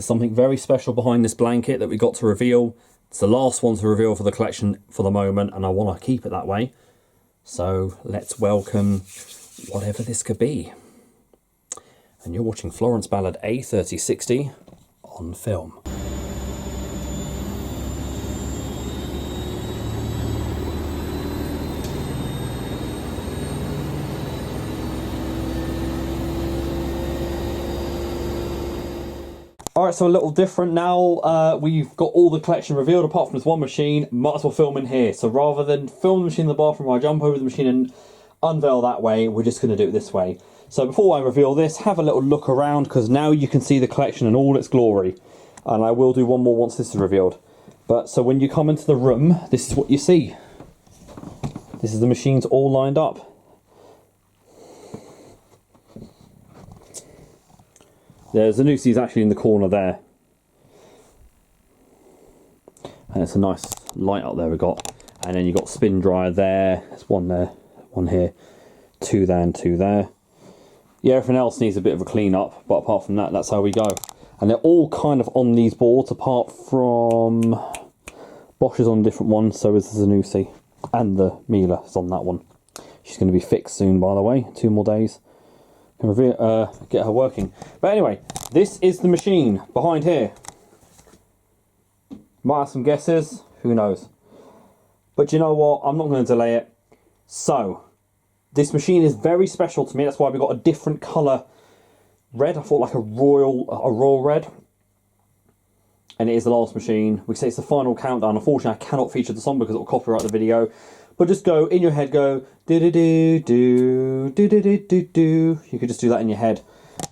There's something very special behind this blanket that we got to reveal. It's the last one to reveal for the collection for the moment, and I want to keep it that way. So let's welcome whatever this could be. And you're watching Florence Ballard A3060 on film. Alright, so a little different now. We've got all the collection revealed apart from this one machine. Might as well film in here. So rather than film the machine in the bathroom, I jump over the machine and unveil that way. We're just going to do it this way. So before I reveal this, have a little look around, because now you can see the collection in all its glory. And I will do one more once this is revealed. But so when you come into the room, this is what you see. This is the machines all lined up. There's the Nusi's actually in the corner there. And it's a nice light up there we got. And then you've got spin dryer there. There's one there, one here. Two there and two there. Yeah, everything else needs a bit of a clean up. But apart from that, that's how we go. And they're all kind of on these boards apart from... Bosch is on a different one, so is the Zanussi. And the Miele is on that one. She's going to be fixed soon, by the way. 2 more days. Get her working. But anyway, this is the machine behind here. Might have some guesses, who knows. But you know what, I'm not going to delay it. So, this machine is very special to me. That's why we got a different colour red. I thought like a royal red. And it is the last machine. We say it's the final countdown. Unfortunately, I cannot feature the song because it will copyright the video. But just go, in your head, go, do-do-do-do, do-do-do-do-do. You could just do that in your head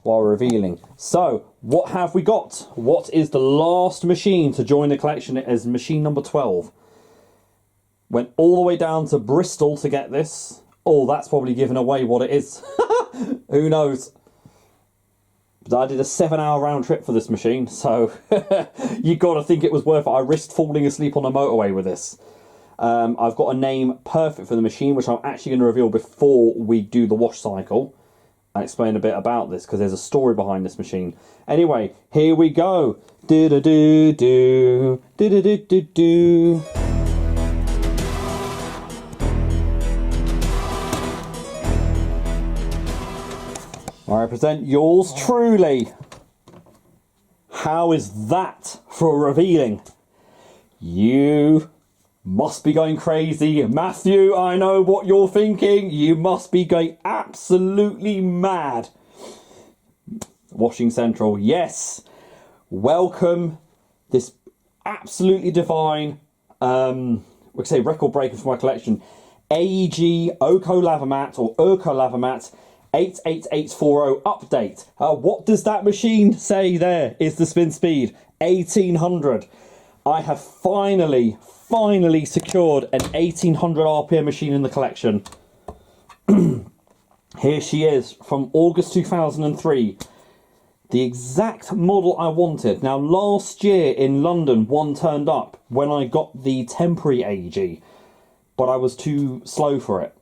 while revealing. So, what have we got? What is the last machine to join the collection as machine number 12? Went all the way down to Bristol to get this. Oh, that's probably giving away what it is. Who knows? But I did a 7-hour round trip for this machine, so you got to think it was worth it. I risked falling asleep on the motorway with this. I've got a name perfect for the machine, which I'm actually going to reveal before we do the wash cycle and explain a bit about this, because there's a story behind this machine. Anyway, here we go. Do-do-do-do, do-do-do-do-do. I present yours truly. How is that for revealing? You... must be going crazy. Matthew, I know what you're thinking. You must be going absolutely mad. Washing Central, yes. Welcome. This absolutely divine, we say record breaker for my collection. AEG Oko Lava Mat, or Urco Lava Mat 88840 update. What does that machine say there? Is the spin speed 1800. I have finally secured an 1800 RPM machine in the collection. Here she is from August 2003. The exact model I wanted. Now, last year in London, one turned up when I got the temporary AEG, but I was too slow for it.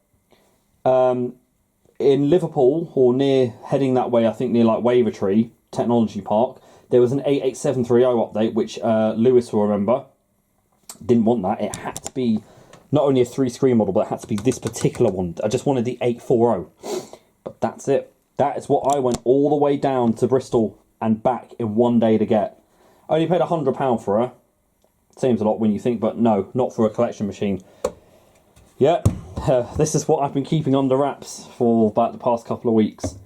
In Liverpool, or near, heading that way, I think near like Wavertree Technology Park, there was an 88730 update, which Lewis will remember. Didn't want that. It had to be not only a 3-screen model, but it had to be this particular one. I just wanted the 840. But that's it. That is what I went all the way down to Bristol and back in one day to get. I only paid £100 for her. Seems a lot when you think, but no, not for a collection machine. Yep, this is what I've been keeping under wraps for about the past couple of weeks.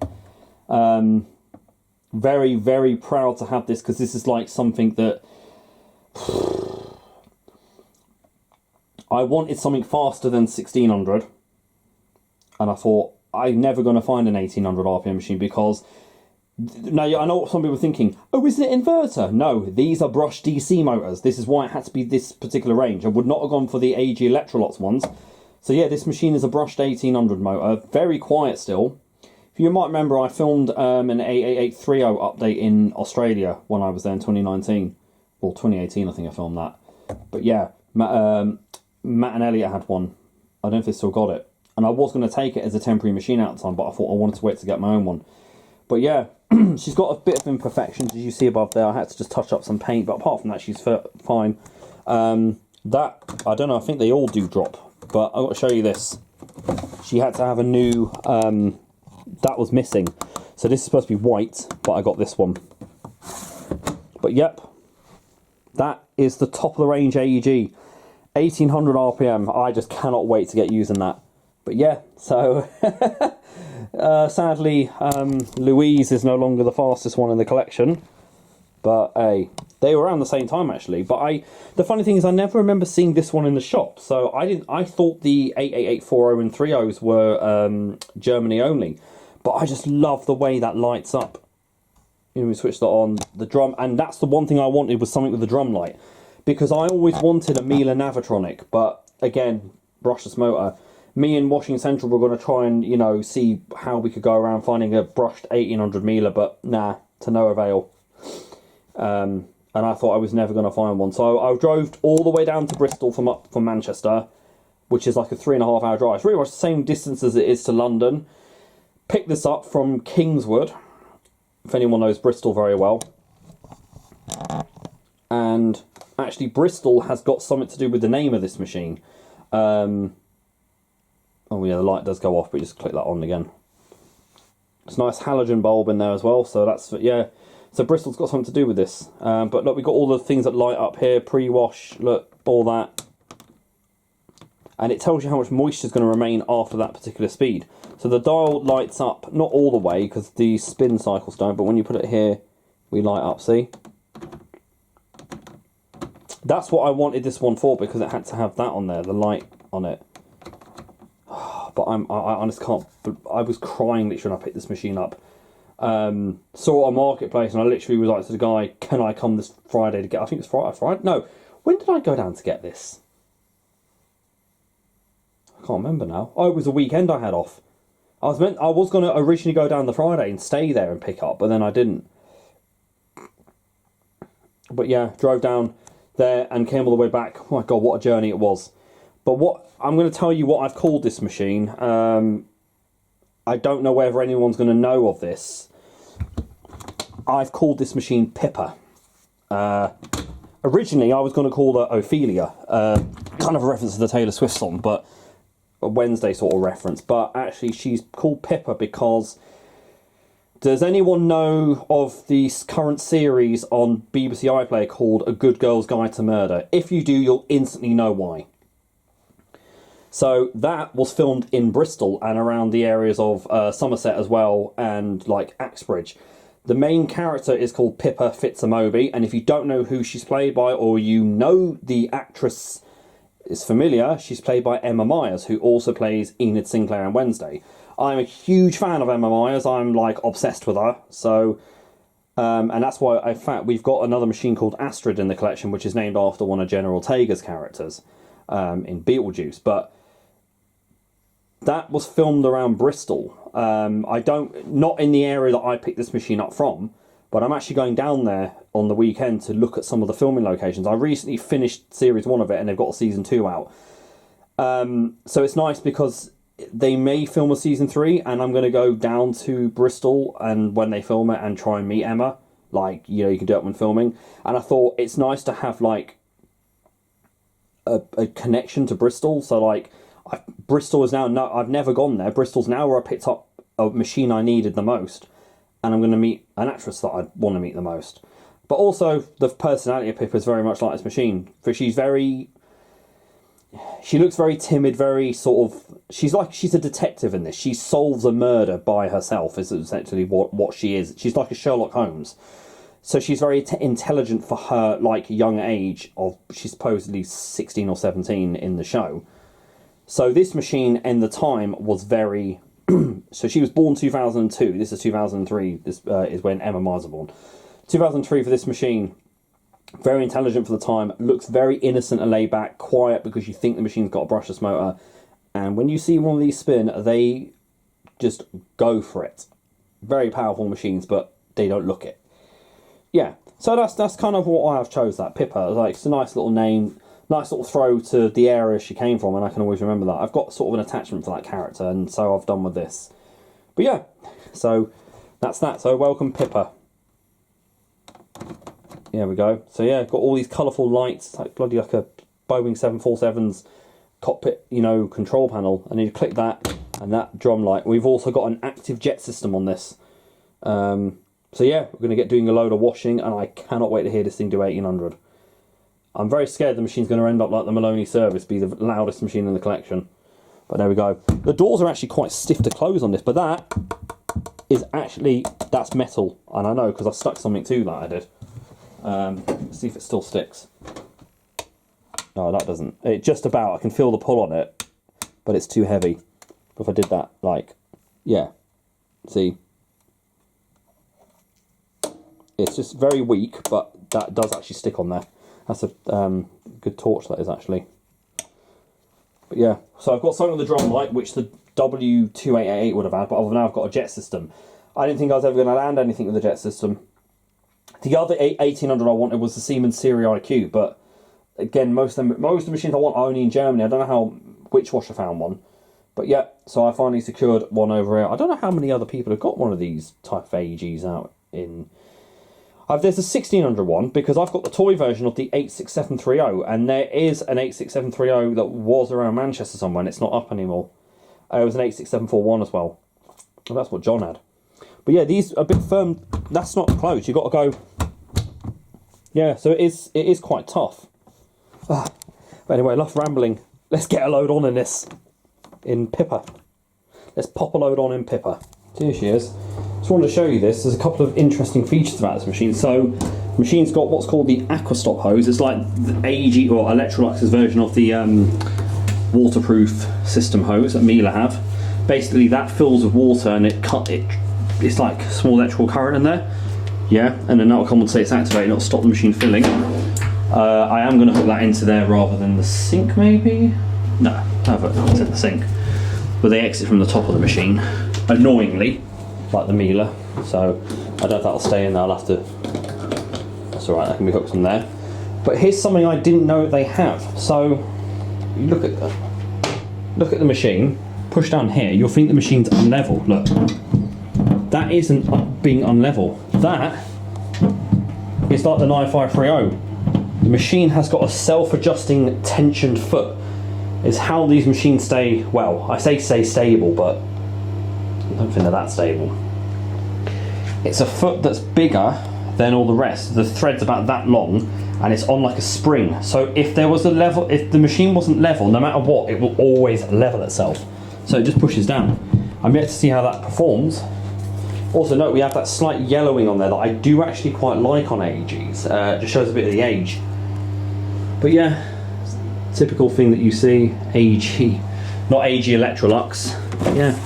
Very, very proud to have this, because this is like something that... I wanted something faster than 1600, and I thought, I'm never going to find an 1800 RPM machine, because... Now, I know what some people are thinking, oh, isn't it inverter? No, these are brushed DC motors. This is why it had to be this particular range. I would not have gone for the AG Electrolots ones. So yeah, this machine is a brushed 1800 motor, very quiet still. If you might remember, I filmed an 88830 update in Australia when I was there in 2019. Or 2018, I think I filmed that. But yeah, Matt and Elliot had one. I don't know if they still got it. And I was going to take it as a temporary machine at the time, but I thought I wanted to wait to get my own one. But yeah, She's got a bit of imperfections, as you see above there. I had to just touch up some paint, but apart from that, she's fine. That, I don't know, I think they all do drop, but I've got to show you this. She had to have a new, that was missing. So this is supposed to be white, but I got this one. But yep, that is the top of the range AEG. 1800 RPM. I just cannot wait to get using that. But yeah, so sadly, Louise is no longer the fastest one in the collection. But hey, they were around the same time actually. But the funny thing is, I never remember seeing this one in the shop. So I thought the 88840 and 30s were Germany only. But I just love the way that lights up. You know, we switched that on, the drum, and that's the one thing I wanted, was something with a drum light. Because I always wanted a Miele Navitronic, but again, brushless motor. Me and Washington Central were going to try and, you know, see how we could go around finding a brushed 1800 Miele, but nah, to no avail. And I thought I was never going to find one. So I drove all the way down to Bristol from Manchester, which is like a 3.5 hour drive. It's pretty much the same distance as it is to London. Picked this up from Kingswood, if anyone knows Bristol very well. And actually Bristol has got something to do with the name of this machine. Oh yeah, the light does go off, but you just click that on again. It's a nice halogen bulb in there as well, so that's, yeah. So Bristol's got something to do with this. But look, we've got all the things that light up here, pre-wash, look, all that. And it tells you how much moisture is going to remain after that particular speed. So the dial lights up, not all the way, because the spin cycles don't, but when you put it here, we light up, see? That's what I wanted this one for, because it had to have that on there, the light on it. But I honestly can't, I was crying literally when I picked this machine up. Saw it on Marketplace, and I literally was like to the guy, can I come this Friday to get, I think it was Friday? No, when did I go down to get this? I can't remember now. Oh, it was a weekend I had off. I was going to originally go down the Friday and stay there and pick up, but then I didn't. But yeah, drove down there and came all the way back. Oh my god, what a journey it was. But what I'm going to tell you what I've called this machine. I don't know whether anyone's going to know of this. I've called this machine Pippa. Originally, I was going to call her Ophelia. Kind of a reference to the Taylor Swift song, but a Wednesday sort of reference. But actually, she's called Pippa because... Does anyone know of the current series on BBC iPlayer called A Good Girl's Guide to Murder? If you do, you'll instantly know why. So that was filmed in Bristol and around the areas of Somerset as well, and like Axbridge. The main character is called Pippa Fitzamoby, and if you don't know who she's played by, or you know the actress is familiar, she's played by Emma Myers, who also plays Enid Sinclair in Wednesday. I'm a huge fan of Emma Myers. I'm like obsessed with her. So, and that's why, in fact, we've got another machine called Astrid in the collection, which is named after one of General Tager's characters in Beetlejuice. But that was filmed around Bristol. Not in the area that I picked this machine up from, but I'm actually going down there on the weekend to look at some of the filming locations. I recently finished series 1 of it, and they've got a season 2 out. So it's nice because they may film a season 3, and I'm going to go down to Bristol and when they film it and try and meet Emma. Like, you know, you can do it when filming. And I thought it's nice to have like a connection to Bristol. So like, Bristol is now, no, I've never gone there. Bristol's now where I picked up a machine I needed the most. And I'm going to meet an actress that I want to meet the most. But also, the personality of Pippa is very much like this machine. For she looks very timid, very sort of... She's a detective in this. She solves a murder by herself, is essentially what she is. She's like a Sherlock Holmes. So she's very intelligent for her, like, young age of... She's supposedly 16 or 17 in the show. So this machine, in the time, was very... So she was born 2002. This is 2003. This is when Emma Myers was born. 2003 for this machine. Very intelligent for the time. Looks very innocent and laid back. Quiet because you think the machine's got a brushless motor. And when you see one of these spin, they just go for it. Very powerful machines, but they don't look it. Yeah. So that's kind of what I've chose, that Pippa. Like, it's a nice little name. Nice little throw to the area she came from, and I can always remember that. I've got sort of an attachment for that character, and so I've done with this. But yeah, so that's that. So welcome Pippa. There we go. So yeah, got all these colourful lights, like bloody like a Boeing 747's cockpit, you know, control panel, and you click that and that drum light. We've also got an active jet system on this. So yeah, we're going to get doing a load of washing, and I cannot wait to hear this thing do 1800. I'm very scared the machine's going to end up like the Maloney Service, be the loudest machine in the collection. But there we go. The doors are actually quite stiff to close on this, but that is actually, that's metal. And I know because I stuck something to that, I did. Let's see if it still sticks. No, that doesn't. It just about, I can feel the pull on it, but it's too heavy. If I did that, like, yeah. See? It's just very weak, but that does actually stick on there. That's a good torch, that is, actually. But yeah, so I've got something with the drum light, which the W2888 would have had, but other than that, I've got a jet system. I didn't think I was ever going to land anything with the jet system. The other 1800 I wanted was the Siemens Series IQ, but again, most of the machines I want are only in Germany. I don't know which washer found one. But yeah, so I finally secured one over here. I don't know how many other people have got one of these type of AEGs out in... there's a 1600 one, because I've got the toy version of the 86730, and there is an 86730 that was around Manchester somewhere, and it's not up anymore. It was an 86741 as well. Well, that's what John had. But yeah, these are a bit firm. That's not closed. You've got to go... Yeah, so it is quite tough. But anyway, enough rambling. Let's get a load on in this. In Pippa. Let's pop a load on in Pippa. So here she is. Just wanted to show you this. There's a couple of interesting features about this machine. So, the machine's got what's called the Aquastop hose. It's like the AEG or Electrolux's version of the waterproof system hose that Miele have. Basically, that fills with water and it's like small electrical current in there. Yeah, and then that will come and say it's activated and it'll stop the machine filling. I am going to hook that into there rather than the sink, maybe? No, have it. It's in the sink. But they exit from the top of the machine, annoyingly, like the Miele. So I don't know if that'll stay in there. I'll have to. That's alright, that can be hooked on there. But here's something I didn't know they have. So you look at the machine, push down here, you'll think the machine's unlevel. Look. That isn't being unlevel. That is like the 9530. The machine has got a self-adjusting tensioned foot. It's how these machines stay, well, I say stay stable, but I don't think they're that stable. It's a foot that's bigger than all the rest. The thread's about that long, and it's on like a spring. So if there was a level, if the machine wasn't level, no matter what, it will always level itself. So it just pushes down. I'm yet to see how that performs. Also note we have that slight yellowing on there that I do actually quite like on AEGs. Just shows a bit of the age. But yeah, typical thing that you see, AEG, not AEG Electrolux. Yeah,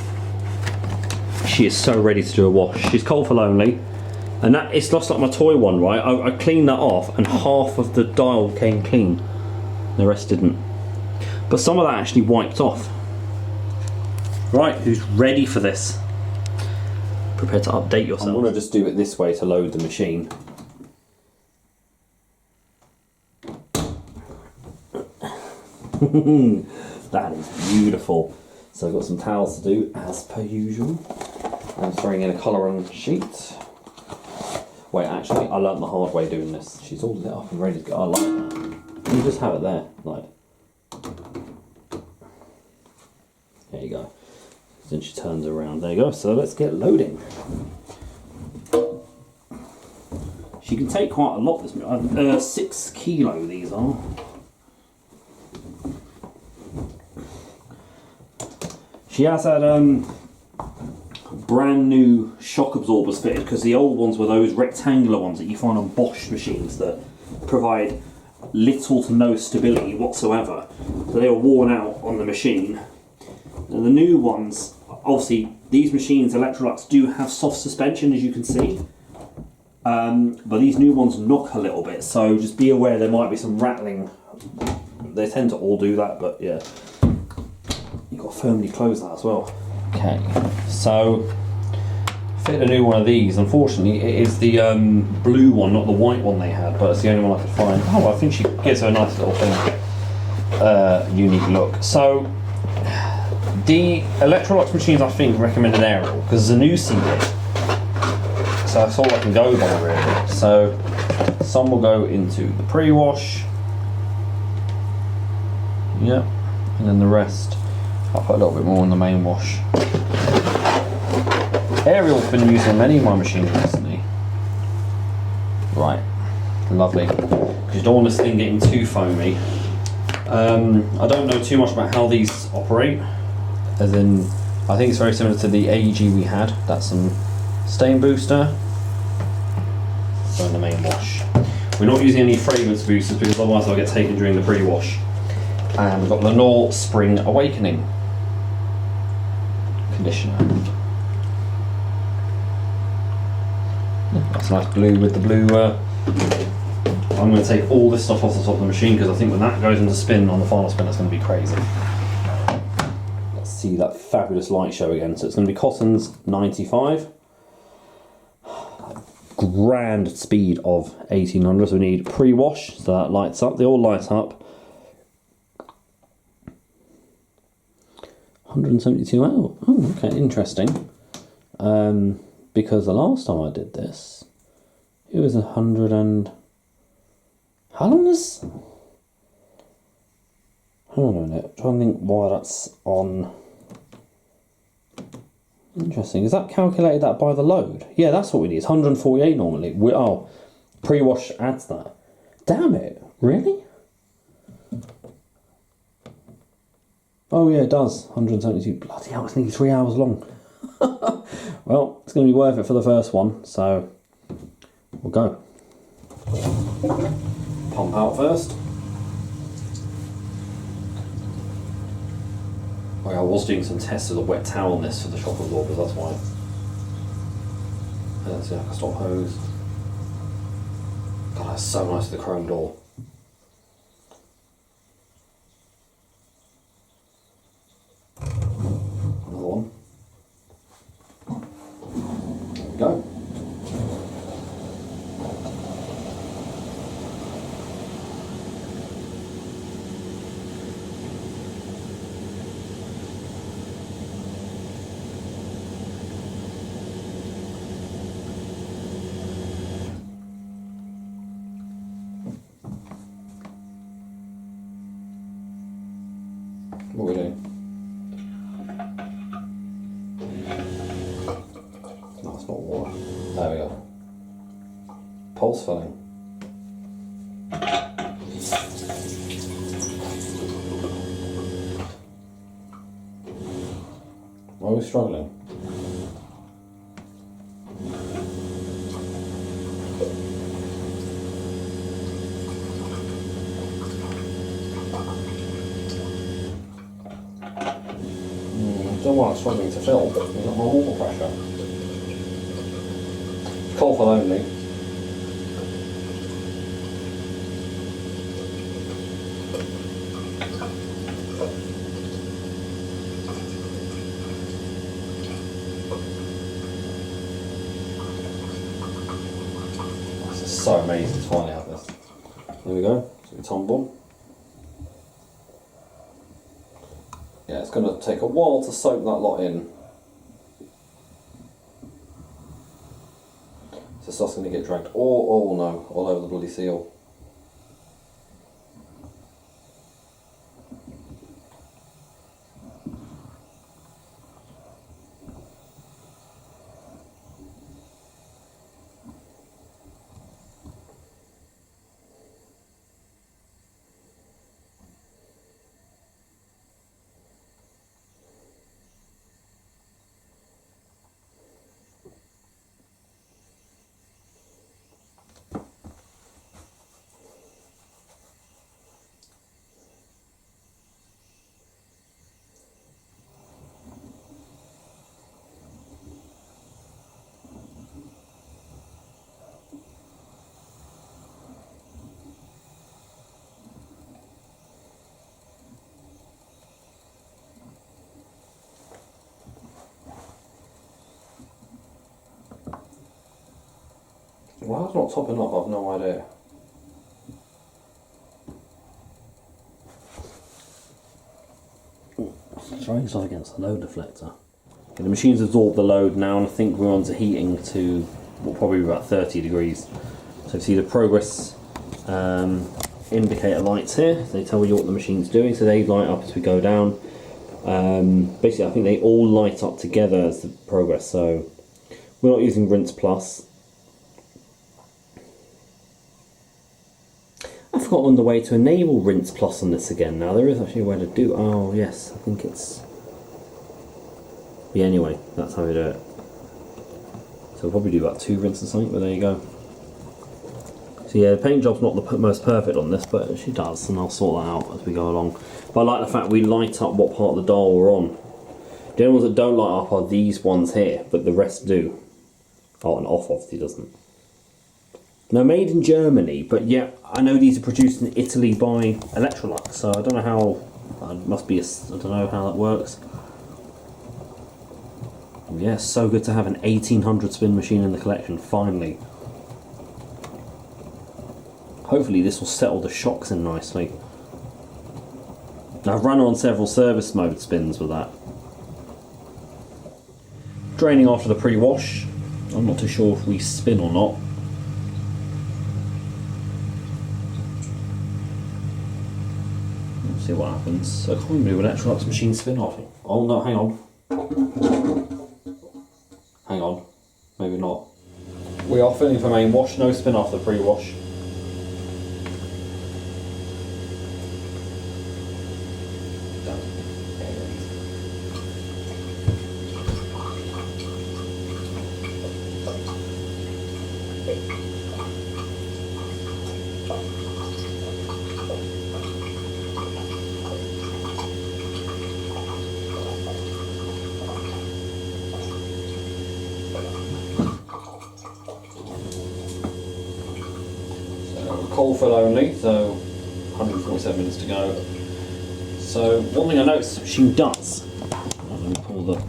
she is so ready to do a wash. She's cold for lonely, and that it's just like my toy one, right? I cleaned that off, and half of the dial came clean, the rest didn't. But some of that actually wiped off. Right, who's ready for this? Prepare to update yourself. I'm going to just do it this way to load the machine. That is beautiful. So I've got some towels to do as per usual. I'm throwing in a colouring sheet. Wait, actually, I learnt the hard way doing this. She's all lit up and ready to go. I like that. You just have it there, like. There you go. Then she turns around. There you go. So let's get loading. She can take quite a lot. This 6 kilo these are. She has had brand new shock absorbers fitted, because the old ones were those rectangular ones that you find on Bosch machines that provide little to no stability whatsoever. So they were worn out on the machine. And the new ones, obviously these machines, Electrolux, do have soft suspension, as you can see. But these new ones knock a little bit, so just be aware there might be some rattling. They tend to all do that, but yeah. You've got to firmly close that as well. Okay, so fit a new one of these. Unfortunately, it is the blue one, not the white one they had, but it's the only one I could find. Oh, I think she gives her a nice little thing, unique look. So the Electrolux machines, I think, recommended aerial, because there's a new sealer. So that's all I can go by really. So some will go into the pre-wash. Yep. And then the rest, I'll put a little bit more in the main wash. Ariel's been using many of my machines recently. Right. Lovely. Because you don't want this thing getting too foamy. I don't know too much about how these operate. As in, I think it's very similar to the AEG we had. That's some stain booster. So in the main wash. We're not using any fragrance boosters because otherwise they'll get taken during the pre-wash. And we've got Lenore Spring Awakening conditioner. That's nice blue with the blue. I'm going to take all this stuff off the top of the machine because I think when that goes into spin on the final spin, it's going to be crazy. Let's see that fabulous light show again. So it's going to be Cotton's 95. Grand speed of 1800. So we need pre-wash, so that lights up. They all light up. 172 hours. Oh, okay, interesting. Because the last time I did this, it was 100 and... How long is... Hold on a minute. I'm trying to think why that's on... Interesting. Is that calculated that by the load? Yeah, that's what we need. It's 148 normally. Oh, pre-wash adds that. Damn it. Really? Oh yeah, it does. 172. Bloody hell, it's nearly 3 hours long. Well, it's going to be worth it for the first one, so we'll go. Pump out first. Oh yeah, I was doing some tests with a wet towel on this for the shock absorbers, that's why. Let's see if I can stop hose. God, that's so nice with the chrome door. Another one. There we go. What are we doing? No, it's not water. There we go. Pulse filling. Why are we struggling? Don't want it struggling to fill. We've got more water pressure. Cold fill only. This is so amazing to finally have this. There we go. So we tumble. Yeah, it's going to take a while to soak that lot in. So stuff's going to get dragged all over the bloody seal. Why it's not topping up, I've no idea. Trying stuff against the load deflector. Okay, the machine's absorbed the load now, and I think we're on to heating to will probably be about 30 degrees. So you see the progress indicator lights here. They tell you what the machine's doing, so they light up as we go down. Basically, I think they all light up together as the progress. So we're not using Rinse Plus. I've forgotten the way to enable Rinse Plus on this again. Now there is actually a way to do. Oh yes, I think it's. Yeah. Anyway, that's how we do it. So we'll probably do about 2 rinses or something. But there you go. So yeah, the paint job's not the most perfect on this, but she does, and I'll sort that out as we go along. But I like the fact we light up what part of the dial we're on. The only ones that don't light up are these ones here, but the rest do. Oh, and off obviously doesn't. Now, made in Germany, but yet I know these are produced in Italy by Electrolux, so I don't know how. It must be. I don't know how that works. Yeah, so good to have an 1800 spin machine in the collection. Finally. Hopefully, this will settle the shocks in nicely. I've run on several service mode spins with that. Draining after the pre-wash. I'm not too sure if we spin or not. Let's see what happens. I can't even do an Electrolux machine spin off. Oh no, hang on. Hang on. Maybe not. We are filling for main wash, no spin after the pre-wash. Coal fill only, so 147 minutes to go. So one thing I noticed the machine does. Let me pull the.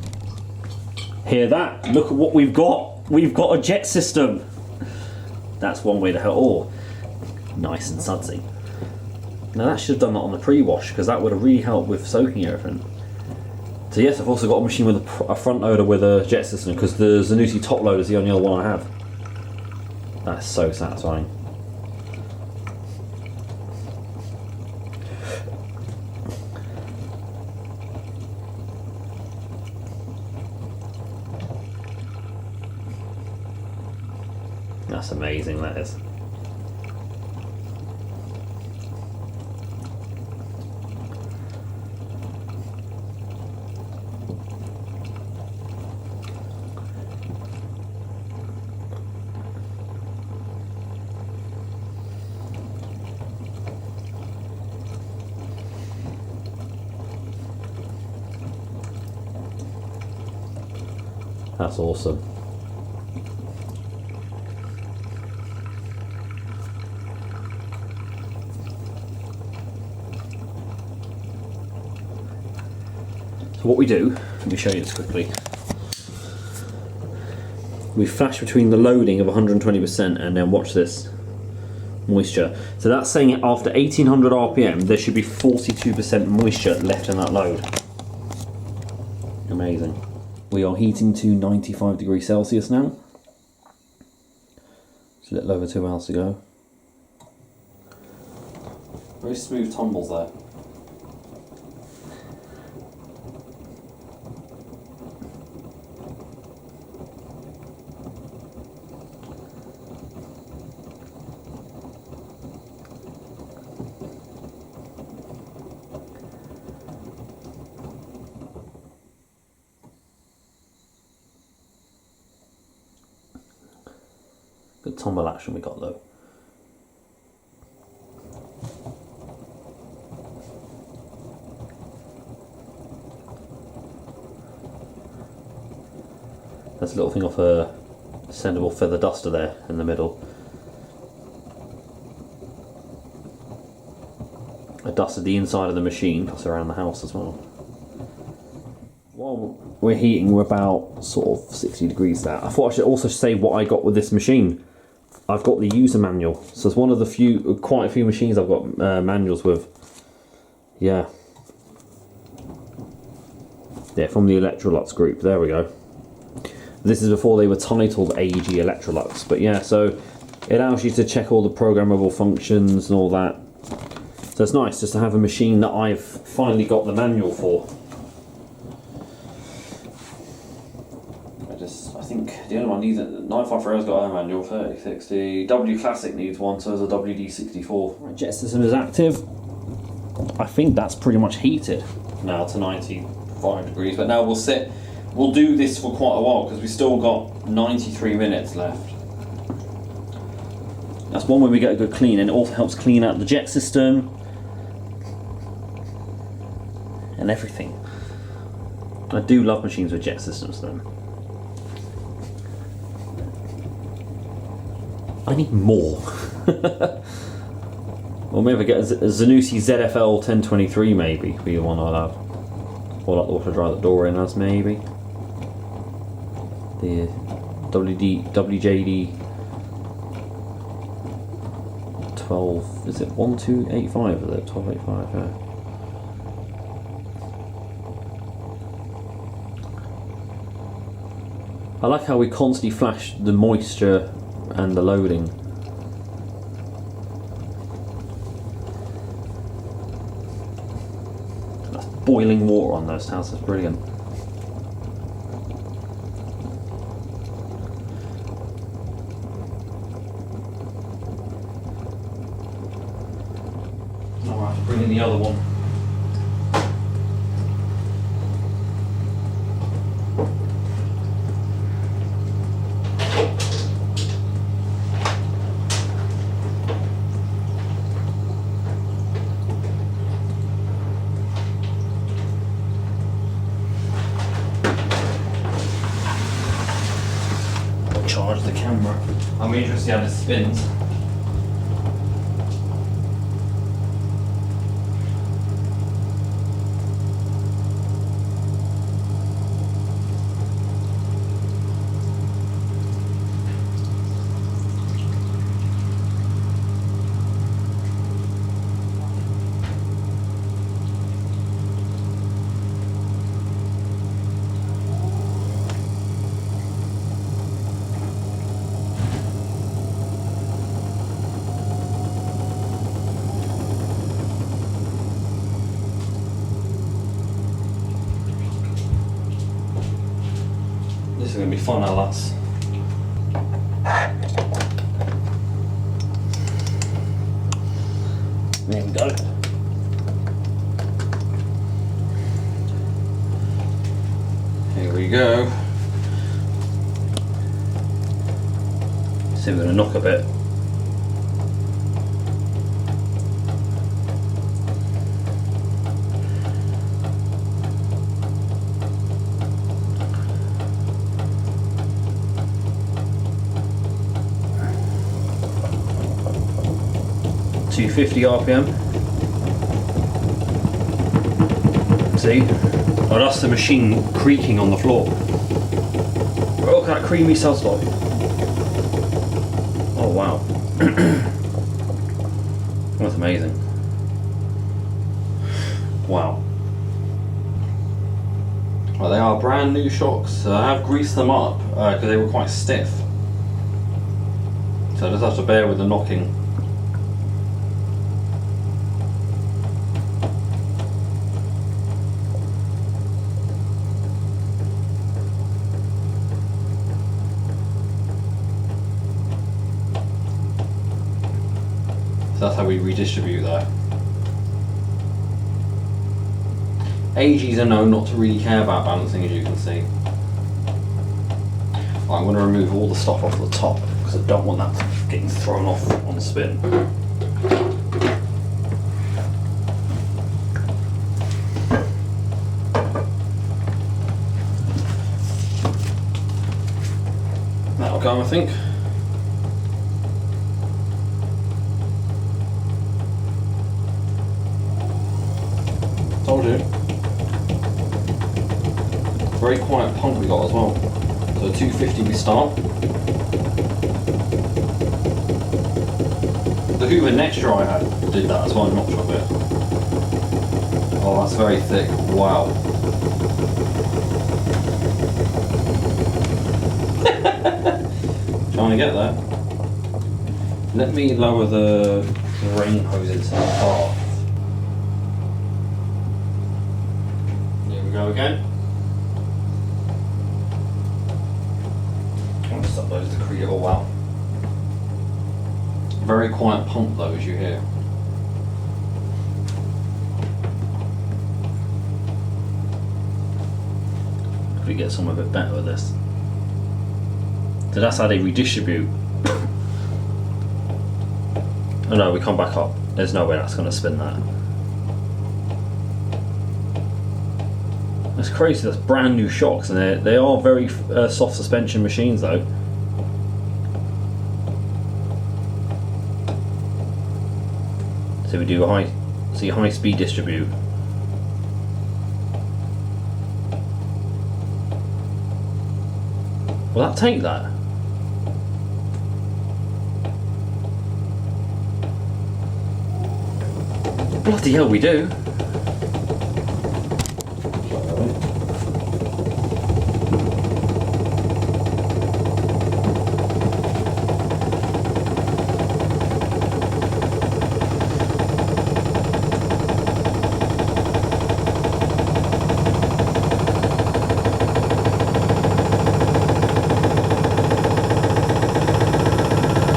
Hear that? Look at what we've got. We've got a jet system. That's one way to help. Oh, nice and sudsy. Now that should have done that on the pre-wash because that would have really helped with soaking everything. So yes, I've also got a machine with a front loader with a jet system because the Zanussi top loader is the only other one I have. That's so satisfying. That's amazing, that is. That's awesome. So what we do, let me show you this quickly. We flash between the loading of 120% and then watch this moisture. So that's saying after 1800 RPM there should be 42% moisture left in that load. Amazing. We are heating to 95 degrees Celsius now. It's a little over 2 hours to go. Very smooth tumbles there. Good tumble action we got though. That's a little thing off a sendable feather duster there in the middle. I dusted the inside of the machine plus around the house as well. While we're heating, we're about sort of 60 degrees there. I thought I should also say what I got with this machine. I've got the user manual, so it's one of the quite a few machines I've got manuals with. Yeah, from the Electrolux group. There we go. This is before they were titled AEG Electrolux, but yeah, so it allows you to check all the programmable functions and all that. So it's nice just to have a machine that I've finally got the manual for. I think the only one needs it. 953's got a manual, 3060. W Classic needs one, so there's a WD64. Right, jet system is active. I think that's pretty much heated now to 95 degrees, but now we'll do this for quite a while because we've still got 93 minutes left. That's one way we get a good clean, and it also helps clean out the jet system and everything. I do love machines with jet systems though. I need more. Or maybe get a Zanussi ZFL 1023 maybe, be the one I'll have. Or like auto drive the door in as maybe. The WJD 12, is it 1285, is it? 1285, yeah. I like how we constantly flash the moisture and the loading. That's boiling water on those tiles, that's brilliant. Alright, bring in the other one. Charge the camera. I'm interested to see how this spins. This is going to be fun, lads. There we go. Here we go. See, we're going to knock a bit. .250 RPM. See? Oh, that's the machine creaking on the floor. Oh, look at that creamy sudslock. Oh wow. That's amazing. Wow. Well, they are brand new shocks. I have greased them up because they were quite stiff. So I just have to bear with the knocking. So that's how we redistribute that. AGs are known not to really care about balancing, as you can see. I'm going to remove all the stuff off the top because I don't want that getting thrown off on spin. That'll go, I think. Told you. Very quiet pump we got as well. So 250 we start. The Hoover Nextra I had did that as well, not sure of it. Oh, that's very thick. Wow. Trying to get that. Let me lower the rain hose into the bath. Here we go again. I'll just upload the Crete all out. Very quiet pump though, as you hear. Could we get somewhere a bit better with this? So that's how they redistribute. Oh no, we come back up. There's no way that's going to spin that. That's crazy, that's brand new shocks, and they are very soft suspension machines though. So we do high speed distribute. Will that take that? Bloody hell, we do.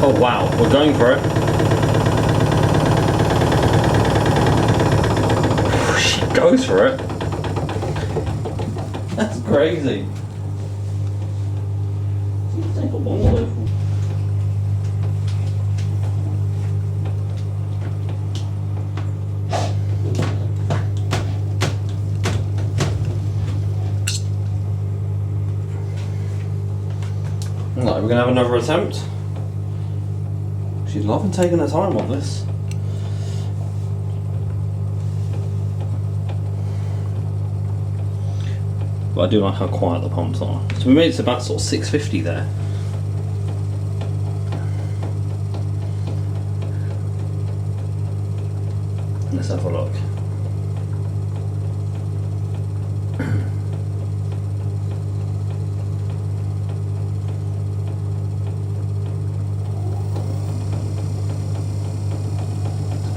Oh wow, we're going for it. She goes for it. That's crazy. Take a ball. Right, we're gonna have another attempt. She's loving taking her time on this. But I do like how quiet the pumps are. So we made it to about sort of 650 there. Let's have a look.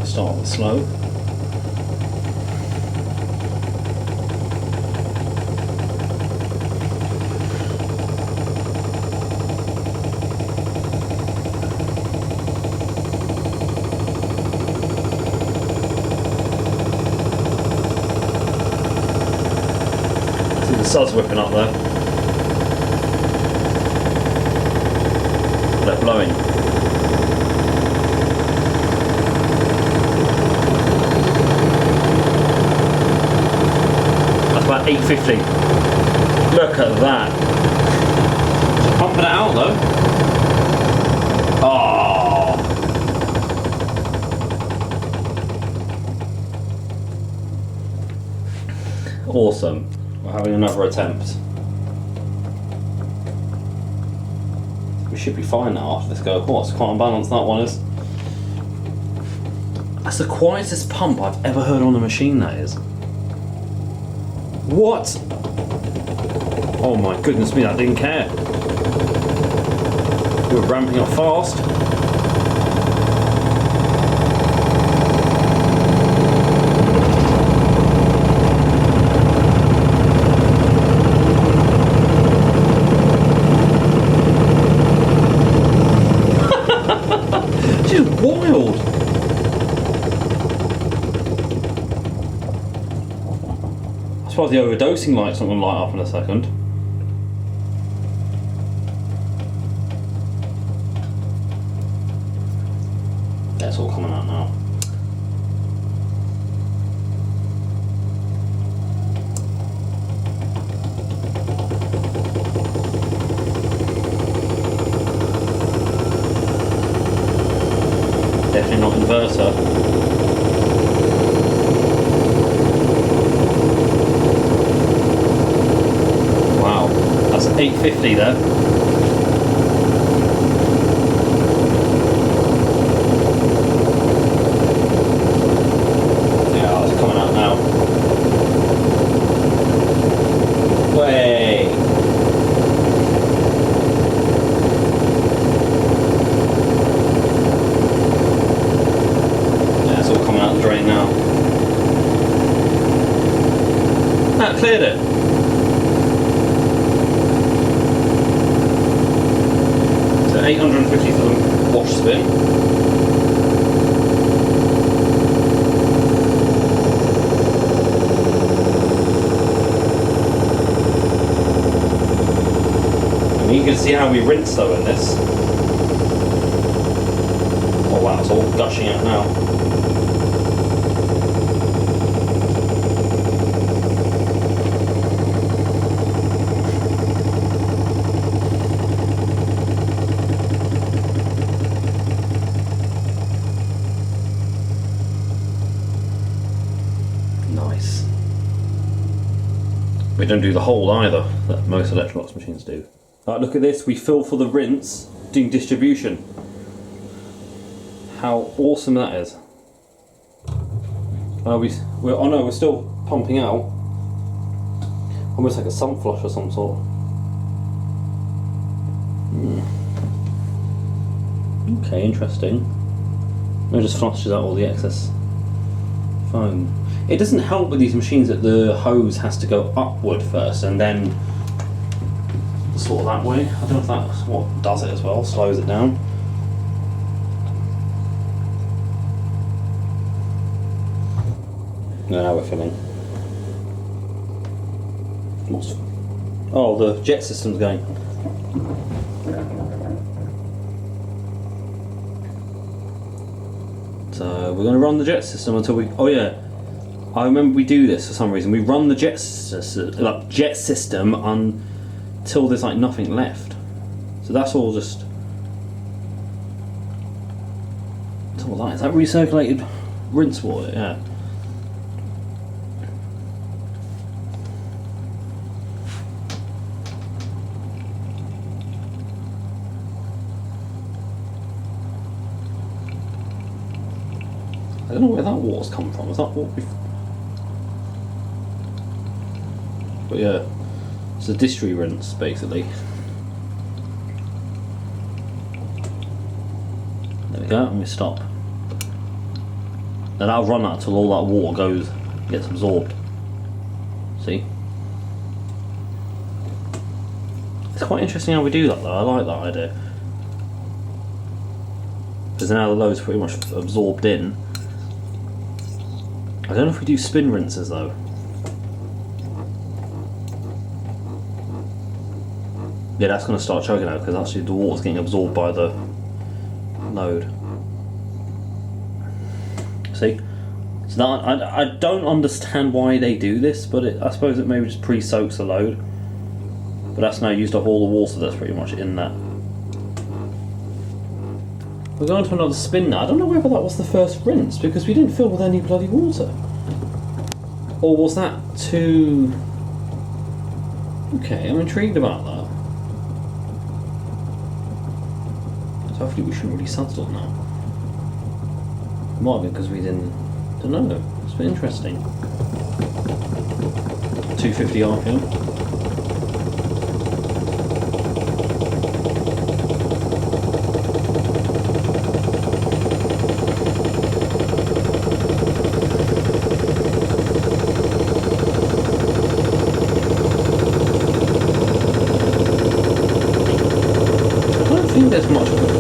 Start with slow. See the suds whipping up there. They're blowing. About 850. Look at that. Pumping it out though. Oh. Awesome. We're having another attempt. We should be fine now after this go. Of course, quite unbalanced that one is. That's the quietest pump I've ever heard on a machine, that is. What? Oh my goodness me, I didn't care. We were ramping up fast. She's wild. I suppose the overdosing light's not going to light up in a second. That's all coming out now. Definitely not inverter. Wow, that's 850 there. Yeah, it's coming out now. Way. that drain now. That cleared it. So 850 for the wash spin. You can see how we rinse though in this. Oh wow, it's all gushing out now. Nice. We don't do the hold either, that most Electrolux machines do. Right, look at this, we fill for the rinse doing distribution. How awesome that is. We're still pumping out. Almost like a sump flush or some sort. Okay, interesting. It just flushes out all the excess foam. It doesn't help with these machines that the hose has to go upward first and then sort of that way. I don't know if that's what does it as well, slows it down. No, now we're filling. Oh, the jet system's going. So we're going to run the jet system until we... Oh yeah, I remember we do this for some reason. We run the jet system until there's like nothing left. So that's all just... What's all that? Is that recirculated rinse water? Yeah. I don't know where that water's come from. Is that what we've... But yeah, it's a distillery rinse basically. There we go, and we stop. Then I'll run that until all that water gets absorbed. See? It's quite interesting how we do that though. I like that idea. Because now the load's pretty much absorbed in. I don't know if we do spin rinses though. Yeah, that's going to start choking out because actually the water's getting absorbed by the load. See? So that, I don't understand why they do this, but I suppose it maybe just pre-soaks the load. But that's now used up all the water that's pretty much in that. We're going to another spin now. I don't know whether that was the first rinse because we didn't fill with any bloody water. Or was that too... Okay, I'm intrigued about that. So hopefully we shouldn't really settle now. Might be because we didn't... Don't know. It's been interesting. 250 RPM. There's much of it.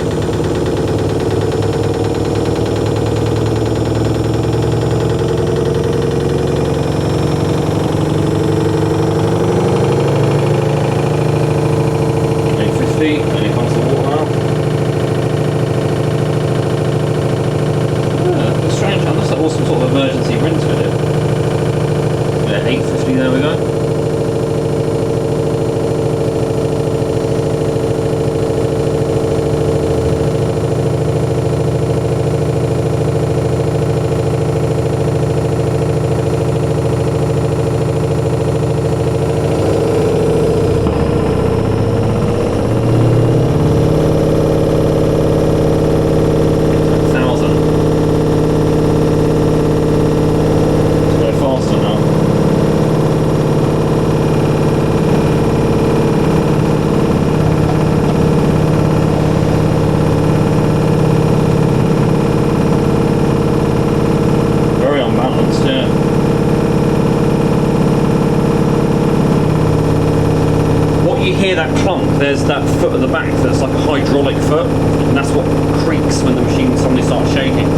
hear that clunk, there's that foot at the back that's like a hydraulic foot, and that's what creaks when the machine suddenly starts shaking.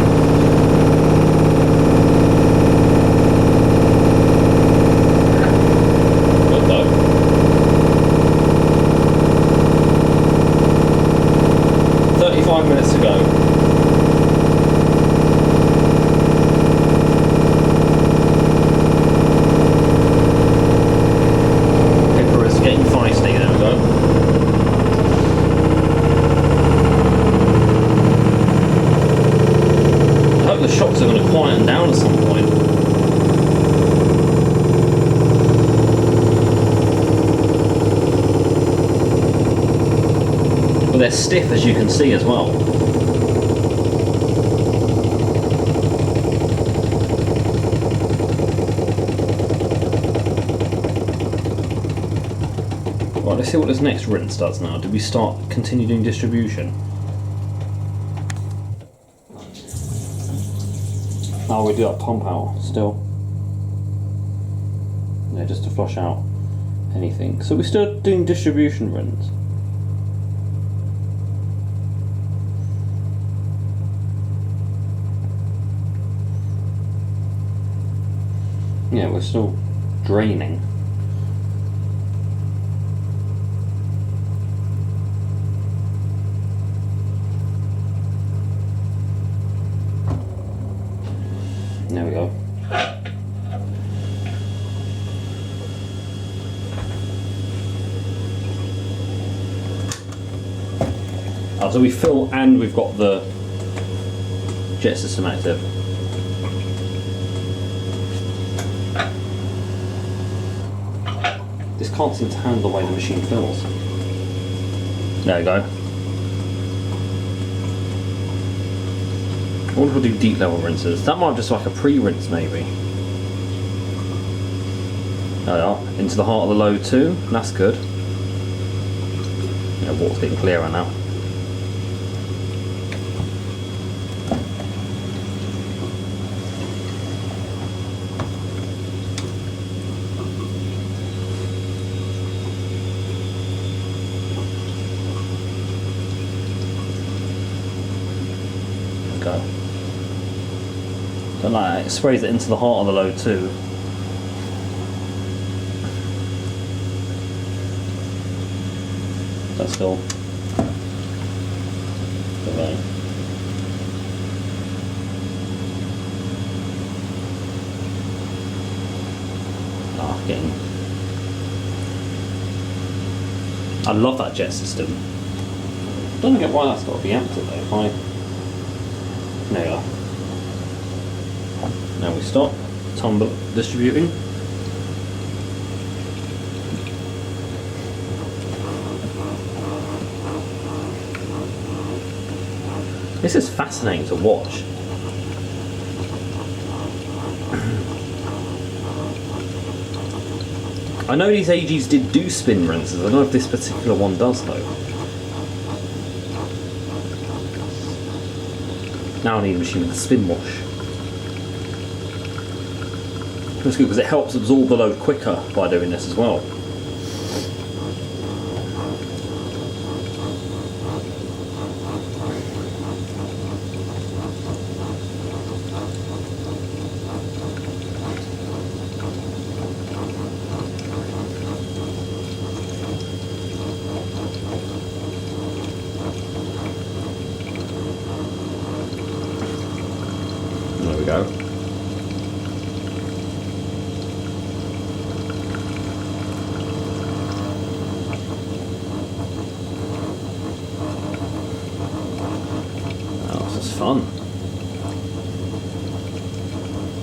Good though. "35 minutes to go." The shocks are going to quieten down at some point. But they're stiff, as you can see as well. Right, let's see what this next rinse does now. Did we continue doing distribution? Oh, we do that pump out still. Yeah, just to flush out anything. So we're still doing distribution runs. Yeah, we're still draining. There we go. Oh, so we fill and we've got the jet system active. This can't seem to handle the way the machine fills. There we go. I wonder if we'll do deep level rinses. That might have just like a pre-rinse maybe. There we are. Into the heart of the load too. That's good. Yeah, water's getting clearer now. Go. But like, it sprays it into the heart of the load too. That's cool. Okay. Getting. I love that jet system. Don't get why that's got to be active though. Fine. There you are. Now we stop. Tumble distributing. This is fascinating to watch. I know these AGs did do spin rinses. I don't know if this particular one does though. Now I need a machine with a spin wash. That's good because it helps absorb the load quicker by doing this as well. There we go. Fun.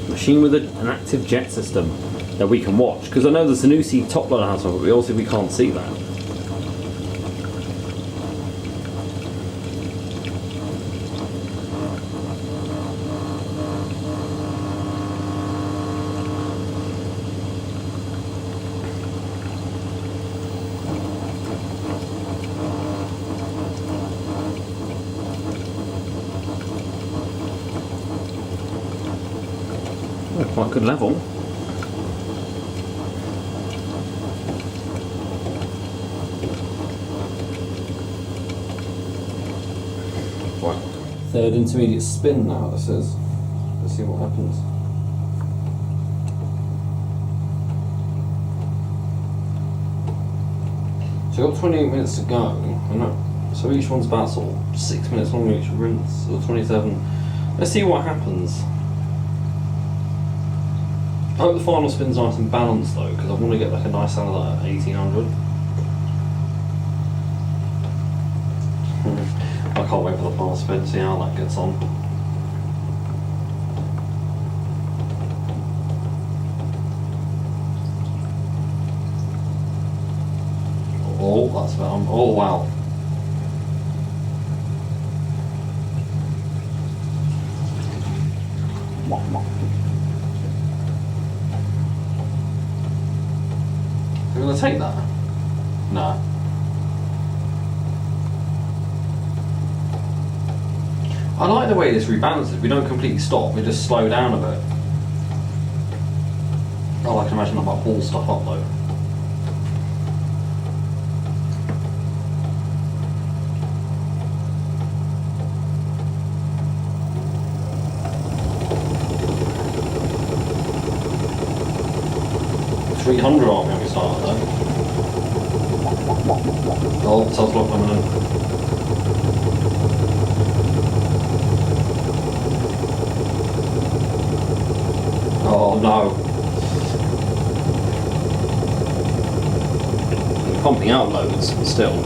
Machine with an active jet system that we can watch, because I know the Zanussi top loader has one, but we can't see that. Quite good level. Third intermediate spin now, this is. Let's see what happens. So I've got 28 minutes to go, so each one's about sort of 6 minutes long each rinse, or 27. Let's see what happens. I hope the final spin's nice and balanced though, because I want to get like a nice sound of that at 1800. I can't wait for the final spin, see how that gets on. Oh, that's about, oh wow. Are we going to take that? No. I like the way this rebalances. We don't completely stop, we just slow down a bit. Oh, I can imagine I might ball stuff up though. $300 aren't we when we start though? Oh, self-lock coming in. Oh no. We're pumping out loads still.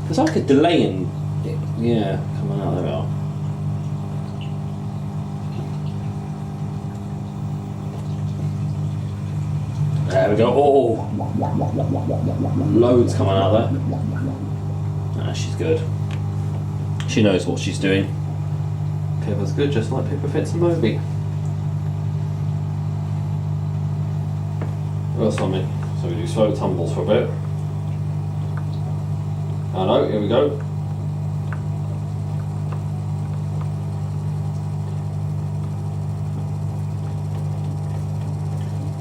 There's like a delay in it. Yeah, coming out, there we are. There we go. Oh! Loads coming out there. Ah, she's good. She knows what she's doing. Pippa's good, just like Pippa Fitz and Moby. Well, something. So we do slow tumbles for a bit. I know, here we go.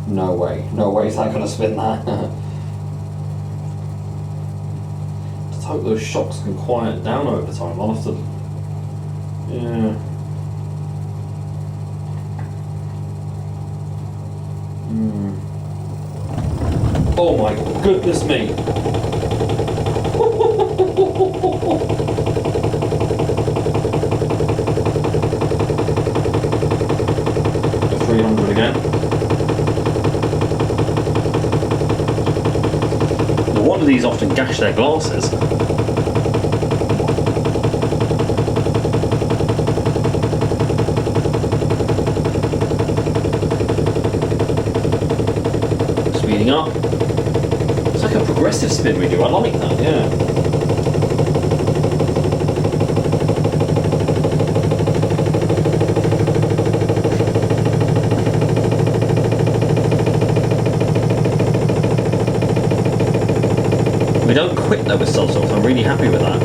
No way is that going to spin that. Just hope those shocks can quiet down over time. I'll have to. Yeah. Oh my goodness me! 300 again. No wonder these often gash their glasses. Speeding up. It's like a progressive spin we do, I like that, yeah. We don't quit though with self-stop, I'm really happy with that.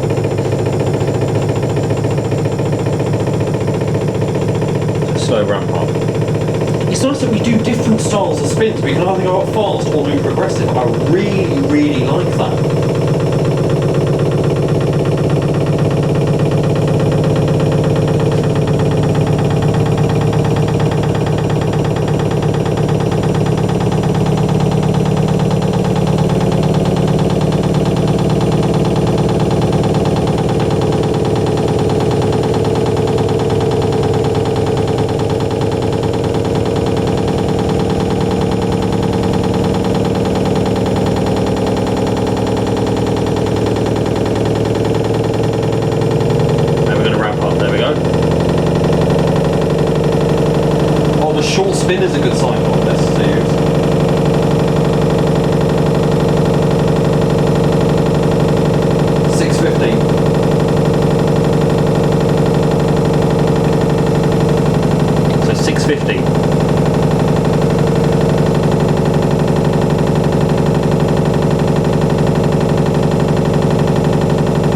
Just slow ramp up. It's nice that we do different styles of spins. We can either go up fast or do progressive. I really, really like that. Spin is a good sign on this to use. $6.50. So $6.50.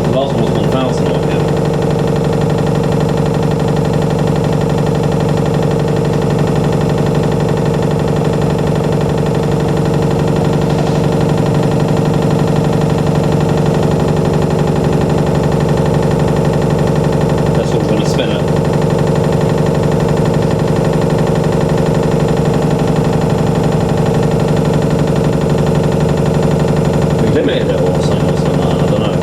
The last one was 1,000 off here. limited it or something like that, I don't know.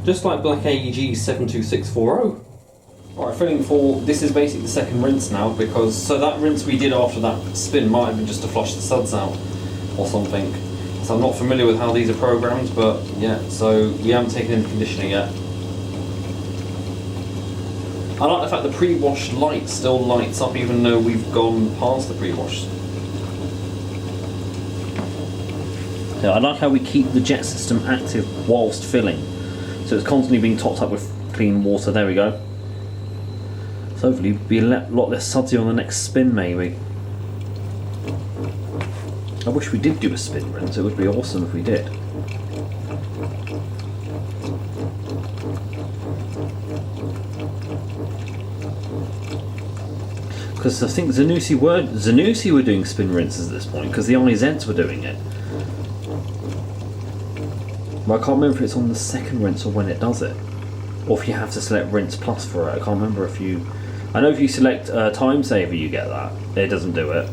Just like Black AEG 72640. Alright, filling for, this is basically the second rinse now, because, so that rinse we did after that spin might have been just to flush the suds out, or something. So I'm not familiar with how these are programmed, but yeah, so we haven't taken any conditioning yet. I like the fact the pre-wash light still lights up even though we've gone past the pre-wash. Yeah, I like how we keep the jet system active whilst filling. So it's constantly being topped up with clean water. There we go. So hopefully it'll be a lot less sudsy on the next spin, maybe. I wish we did do a spin rinse. It would be awesome if we did. Because I think Zanussi were doing spin rinses at this point, because the IZs were doing it. But I can't remember if it's on the second rinse or when it does it, or if you have to select rinse plus for it. I can't remember if you. I know if you select time saver, you get that. It doesn't do it.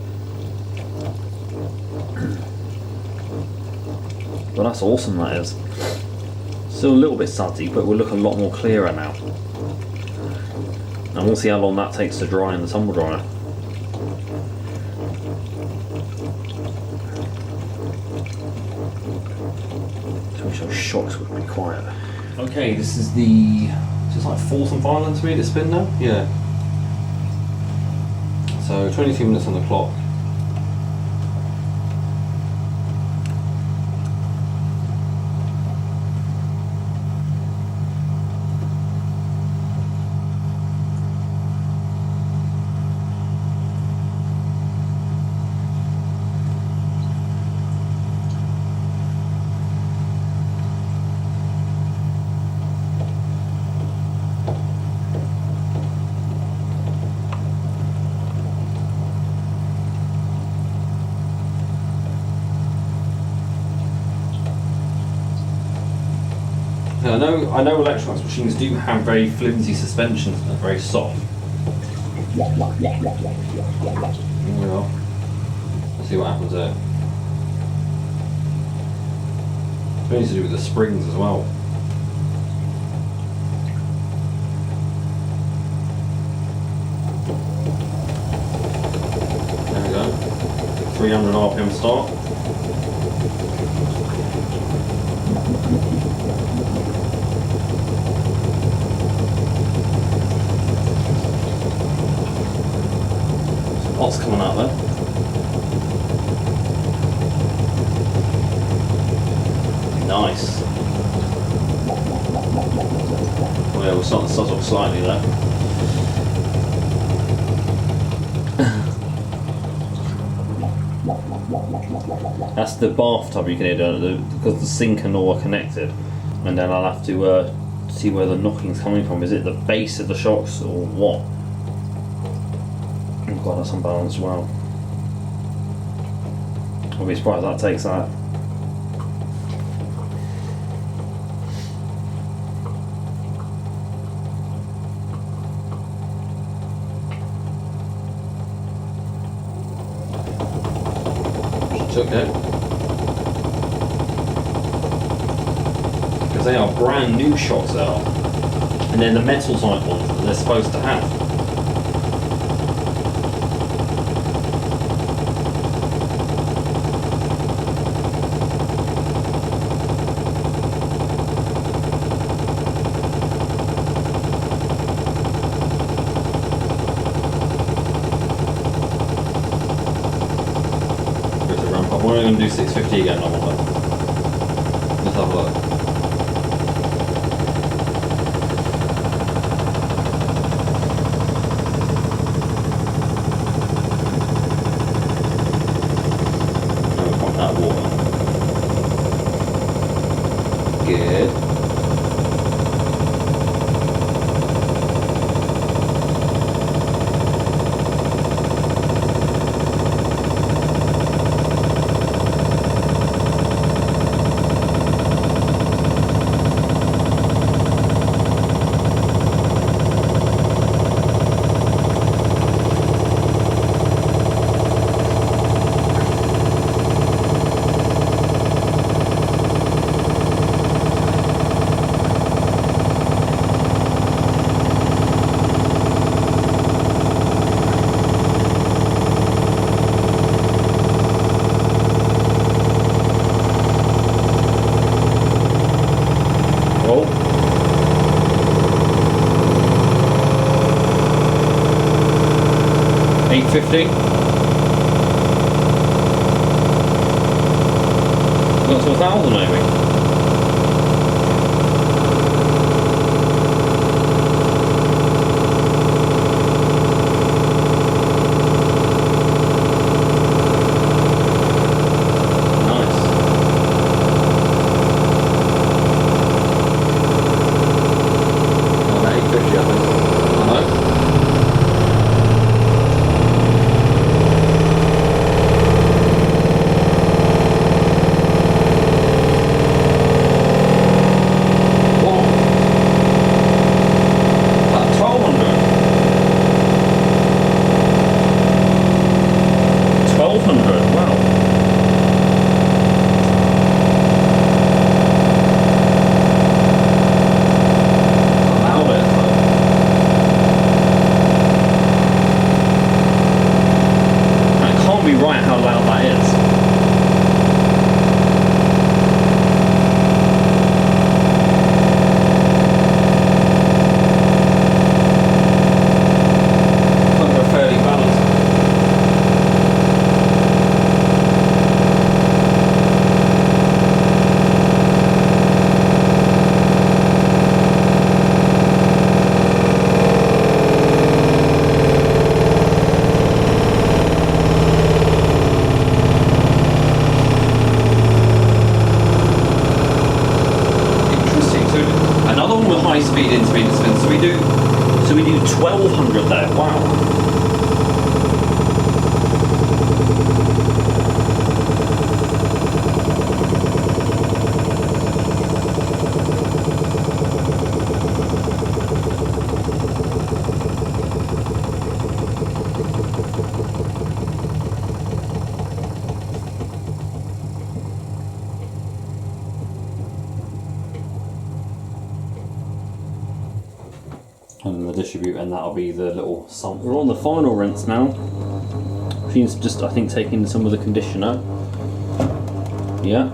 But that's awesome. That is. Still a little bit sudsy, but will look a lot more clearer now. And we'll see how long that takes to dry in the tumble dryer. I wish those shocks would be quiet. Okay, this is like fourth and final intermediate spin now? Yeah. So 22 minutes on the clock. I know Electrolux machines do have very flimsy suspensions and they're very soft. Here we are. Let's see what happens there. It's mainly to do with the springs as well. There we go. 300 RPM start. What's coming out there? Nice. Oh yeah, we're starting to suzz off slightly there. That's the bathtub you can hear, because the sink and all are connected. And then I'll have to see where the knocking's coming from. Is it the base of the shocks or what? Oh god, that's unbalanced as well. I'll be surprised that takes that. She took it. Because they are brand new shocks there. And then the metal type ones that they're supposed to have. going to do 650 again, I wonder. Let's have a look. No, we pump that water. Good. Oh. $8.50. Got to 1,000 maybe. Right how loud that is. They're fairly balanced. High speed intermediate spin, so we do 1200 there. Wow. And the distribute, and that'll be the little sump. We're on the final rinse now. Machine's just, I think, taking some of the conditioner. Yeah.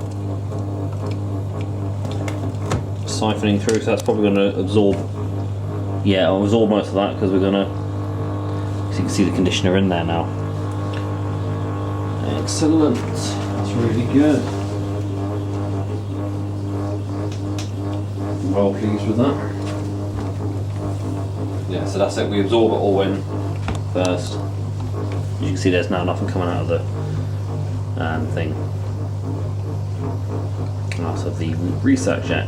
Siphoning through, so that's probably going to absorb. Yeah, I'll absorb most of that because we're going to. So you can see the conditioner in there now. Excellent. That's really good. I'm well pleased with that. Yeah, so that's it, we absorb it all in first. As you can see, there's now nothing coming out of the thing. And also the research jet.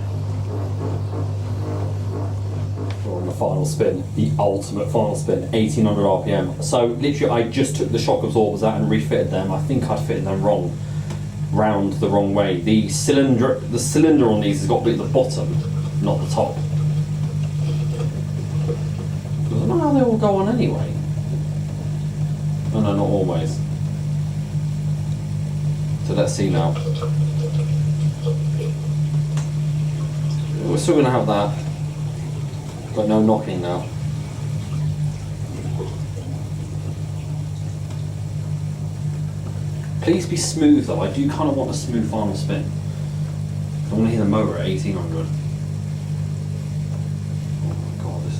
We're on the final spin, the ultimate final spin, 1800 RPM. So literally I just took the shock absorbers out and refitted them. I think I'd fitted them round the wrong way. The cylinder on these has got to be at the bottom, not the top. I don't know how they all go on anyway. Oh no, not always. So let's see now. We're still going to have that, but no knocking now. Please be smooth though, I do kind of want a smooth final spin. I want to hear the motor at 1800.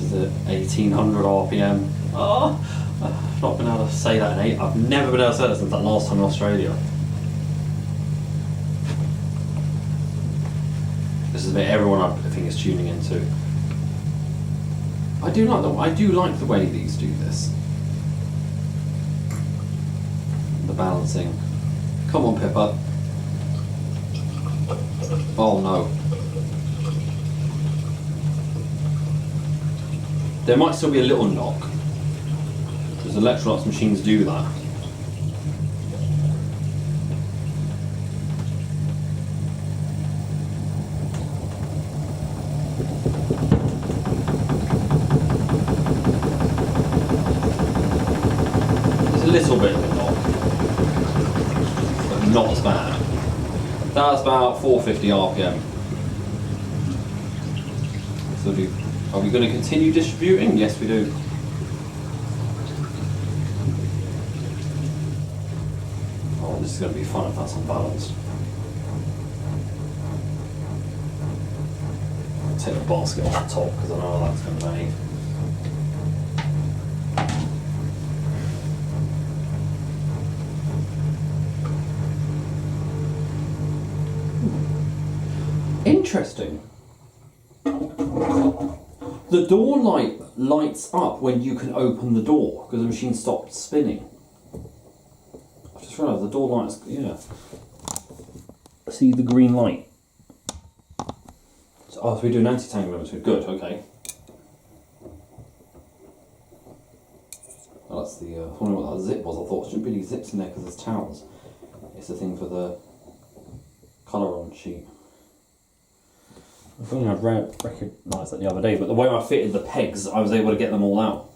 Is it 1800 RPM? Oh, I've not been able to say that in I've never been able to say that since that last time in Australia. This is the bit everyone I think is tuning into. I do like the way these do this. The balancing. Come on, Pippa. Oh no. There might still be a little knock, because Electrolux machines do that. There's a little bit of a knock, but not as bad. That's about 450 RPM. So are we going to continue distributing? Yes, we do. Oh, this is going to be fun if that's unbalanced. I'll take the basket off the top because I know that's going to behave. Interesting. The door light lights up when you can open the door because the machine stopped spinning. I just realised the door lights, yeah. See the green light. So we do an anti-tangle limiter. Good, okay. Well, that's the, I was wondering what that zip was. I thought there shouldn't be any zips in there because there's towels. It's the thing for the colour on sheet. I think I'd recognised that the other day, but the way I fitted the pegs, I was able to get them all out.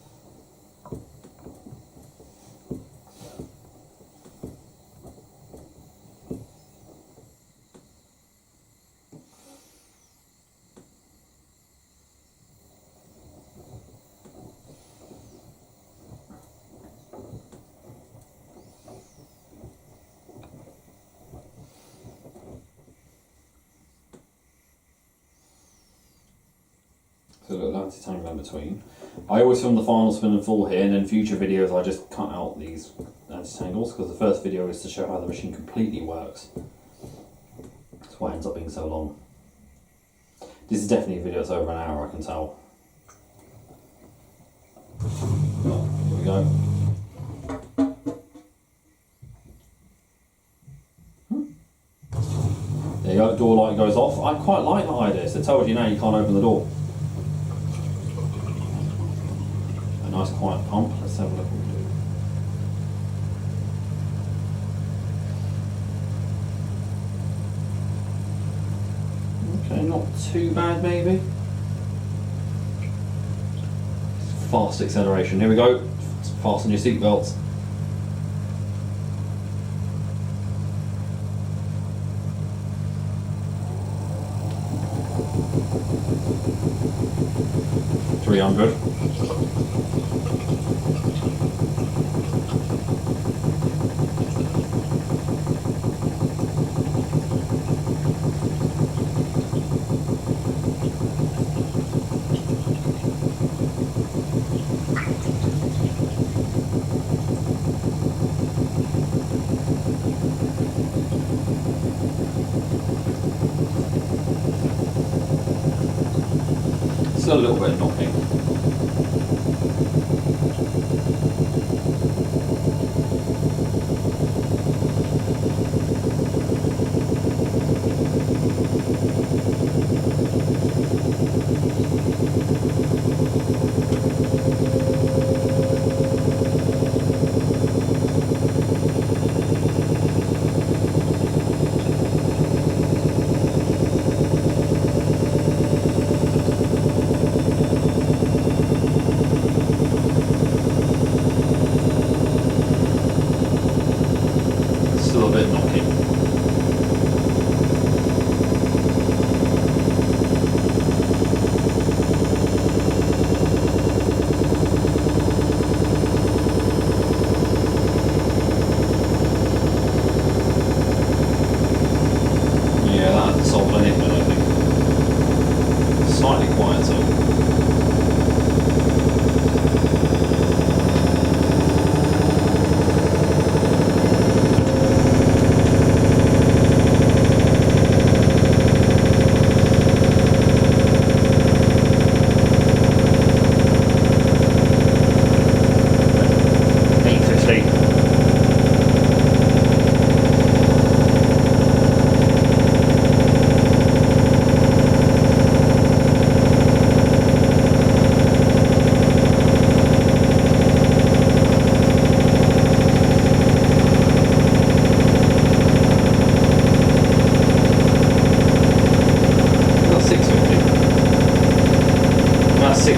So a little anti-tangle in between. I always film the final spin and full here, and in future videos I just cut out these anti-tangles because the first video is to show how the machine completely works. That's why it ends up being so long. This is definitely a video that's over an hour, I can tell. Well, here we go. There you go, door light goes off. I quite like that idea, so it tells you now you can't open the door. Nice quiet pump. Let's have a look what we do. Okay, not too bad maybe. Fast acceleration. Here we go. Fasten your seatbelts. $300. Still a little bit of knocking. Still a bit knocking. Yeah, that solved anything, I think. Slightly quieter.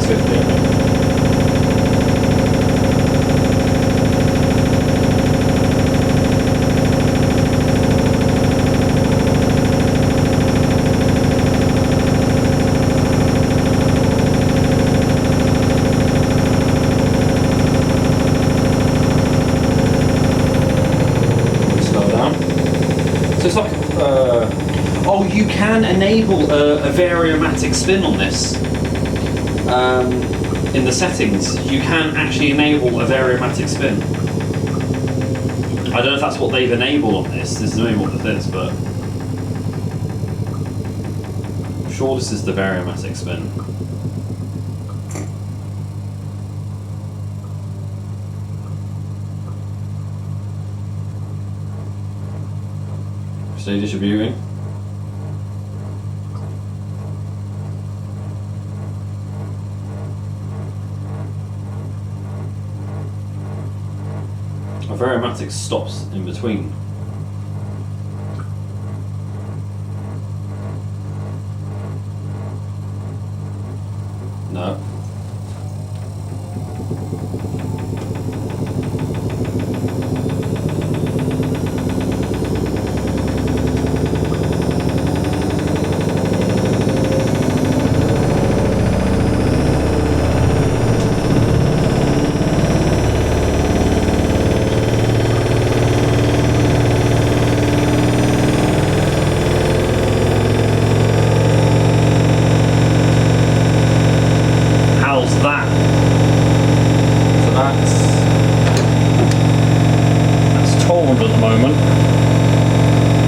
650. It's like, oh, you can enable a variomatic spin on this. In the settings, you can actually enable a variomatic spin. I don't know if that's what they've enabled on this. This is maybe what this is, but I'm sure this is the variomatic spin. Stay distributing. A variomatic stops in between. No.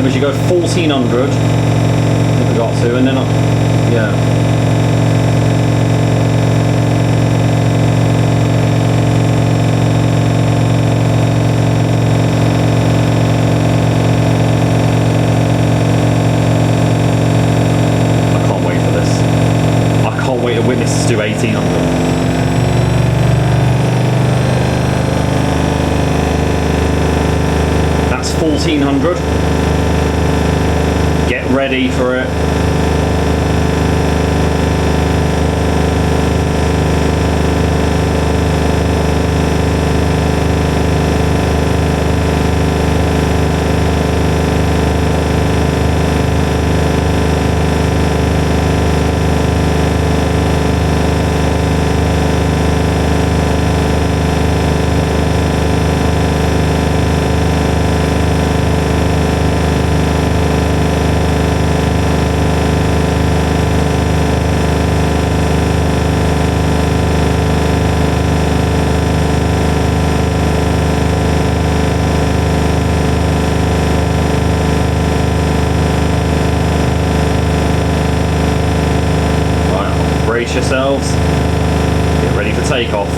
You go 1400 if we got to, and then yeah. I can't wait for this. I can't wait to witness this do 1800. That's 1400. Get ready for it. Brace yourselves, get ready for takeoff.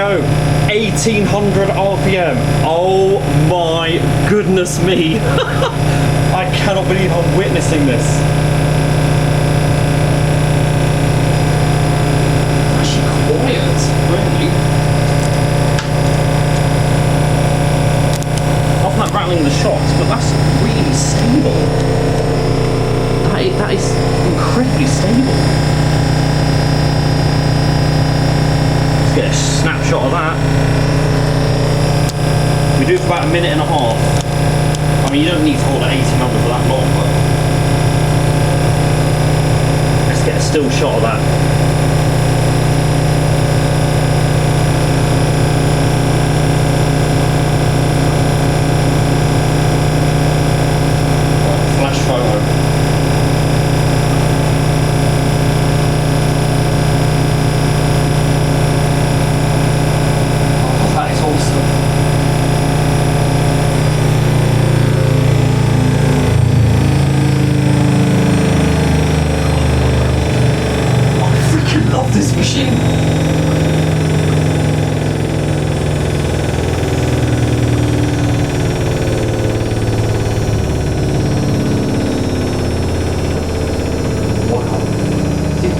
go, 1800 RPM. Oh my goodness me. I cannot believe I'm witnessing this. It's actually quiet, really. Apart from that rattling in the shocks, but that's really stable. That is incredibly stable. Let's get a snapshot of that. We do it for about a minute and a half. I mean, you don't need to hold at 1800 for that long, but let's get a still shot of that.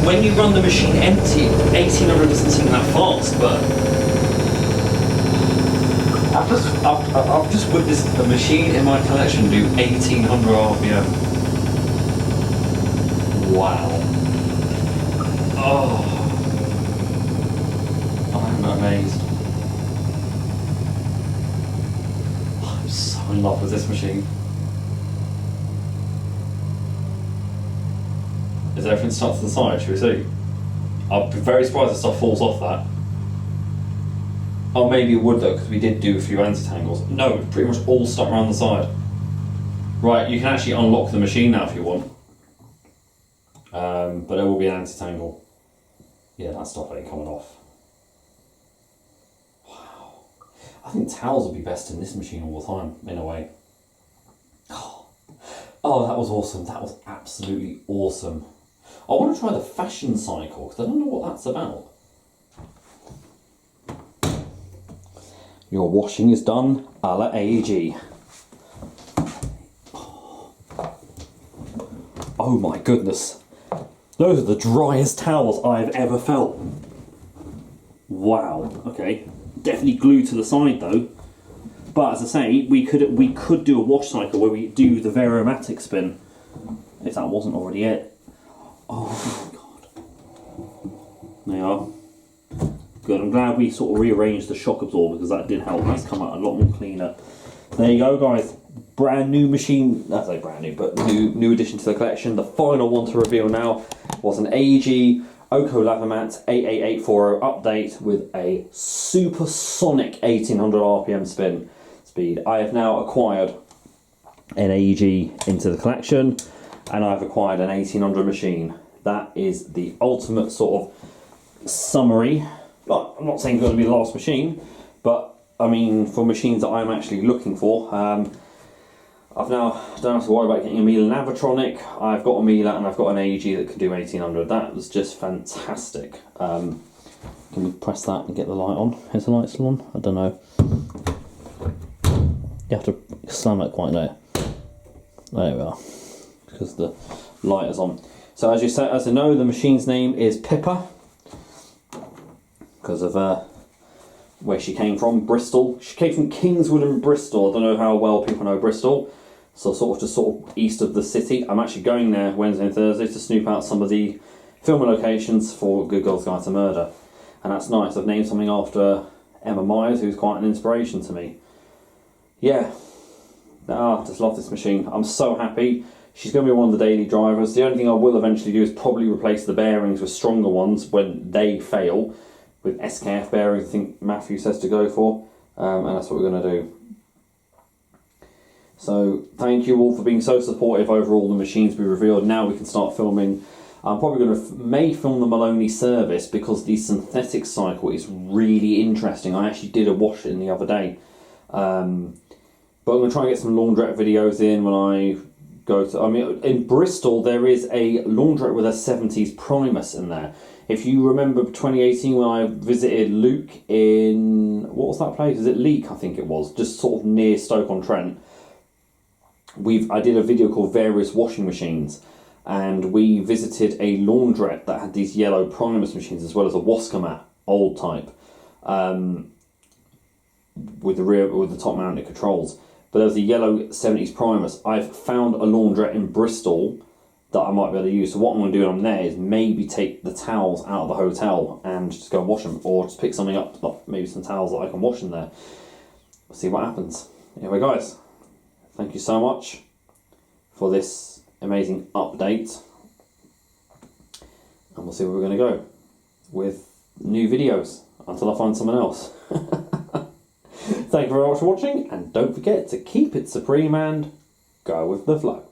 When you run the machine empty, 1800 doesn't seem that fast, but I've just witnessed a machine in my collection do 1800 RPM. Wow. Oh, I'm amazed. I'm so in love with this machine. Is everything stuck to the side? Should we see? I'd be very surprised if stuff falls off that. Oh, maybe it would though, because we did do a few anti-tangles. No, pretty much all stuck around the side. Right, you can actually unlock the machine now if you want. But there will be an anti-tangle. Yeah, that stuff ain't coming off. Wow. I think towels would be best in this machine all the time, in a way. Oh, that was awesome. That was absolutely awesome. I want to try the fashion cycle, because I don't know what that's about. Your washing is done a la AEG. Oh my goodness. Those are the driest towels I've ever felt. Wow, okay. Definitely glued to the side though. But as I say, we could do a wash cycle where we do the Veromatic spin. If that wasn't already it. Oh my god. They are. Good, I'm glad we sort of rearranged the shock absorber because that did help. That's come out a lot more cleaner. There you go guys. Brand new machine, I say brand new, but new addition to the collection. The final one to reveal now was an AEG Oko Lavamat 88840 update with a supersonic 1800 RPM spin speed. I have now acquired an AEG into the collection and I've acquired an 1800 machine. That is the ultimate sort of summary. I'm not saying it's going to be the last machine, but I mean for machines that I'm actually looking for. I've now don't have to worry about getting a Miele Navatronic. I've got a Miele and I've got an AEG that can do 1800. That was just fantastic. Can we press that and get the light on? Is the light still on? I don't know. You have to slam it quite low. There we are, because the light is on. So as you know, the machine's name is Pippa, because of where she came from, Bristol. She came from Kingswood in Bristol. I don't know how well people know Bristol. So sort of east of the city. I'm actually going there Wednesday and Thursday to snoop out some of the filming locations for Good Girls Guide to Murder. And that's nice. I've named something after Emma Myers, who's quite an inspiration to me. Yeah. I just love this machine. I'm so happy. She's going to be one of the daily drivers. The only thing I will eventually do is probably replace the bearings with stronger ones when they fail. With SKF bearings, I think Matthew says to go for. And that's what we're going to do. So thank you all for being so supportive over all the machines we revealed. Now we can start filming. I'm probably going to may film the Maloney service because the synthetic cycle is really interesting. I actually did a wash in the other day. But I'm going to try and get some laundrette videos in when I go to... I mean, in Bristol, there is a laundrette with a 70s Primus in there. If you remember 2018 when I visited Luke in... What was that place? Is it Leek, I think it was? Just sort of near Stoke-on-Trent. I did a video called Various Washing Machines, and we visited a laundrette that had these yellow Primus machines as well as a Wascomat, old type, with the top mounted controls. But there was a yellow 70s Primus. I've found a laundrette in Bristol that I might be able to use. So what I'm going to do on there is maybe take the towels out of the hotel and just go and wash them, or just pick something up, like maybe some towels that I can wash in there. We'll see what happens. Anyway, guys, thank you so much for this amazing update. And we'll see where we're going to go with new videos until I find someone else. Thank you very much for watching, and don't forget to keep it supreme and go with the flow.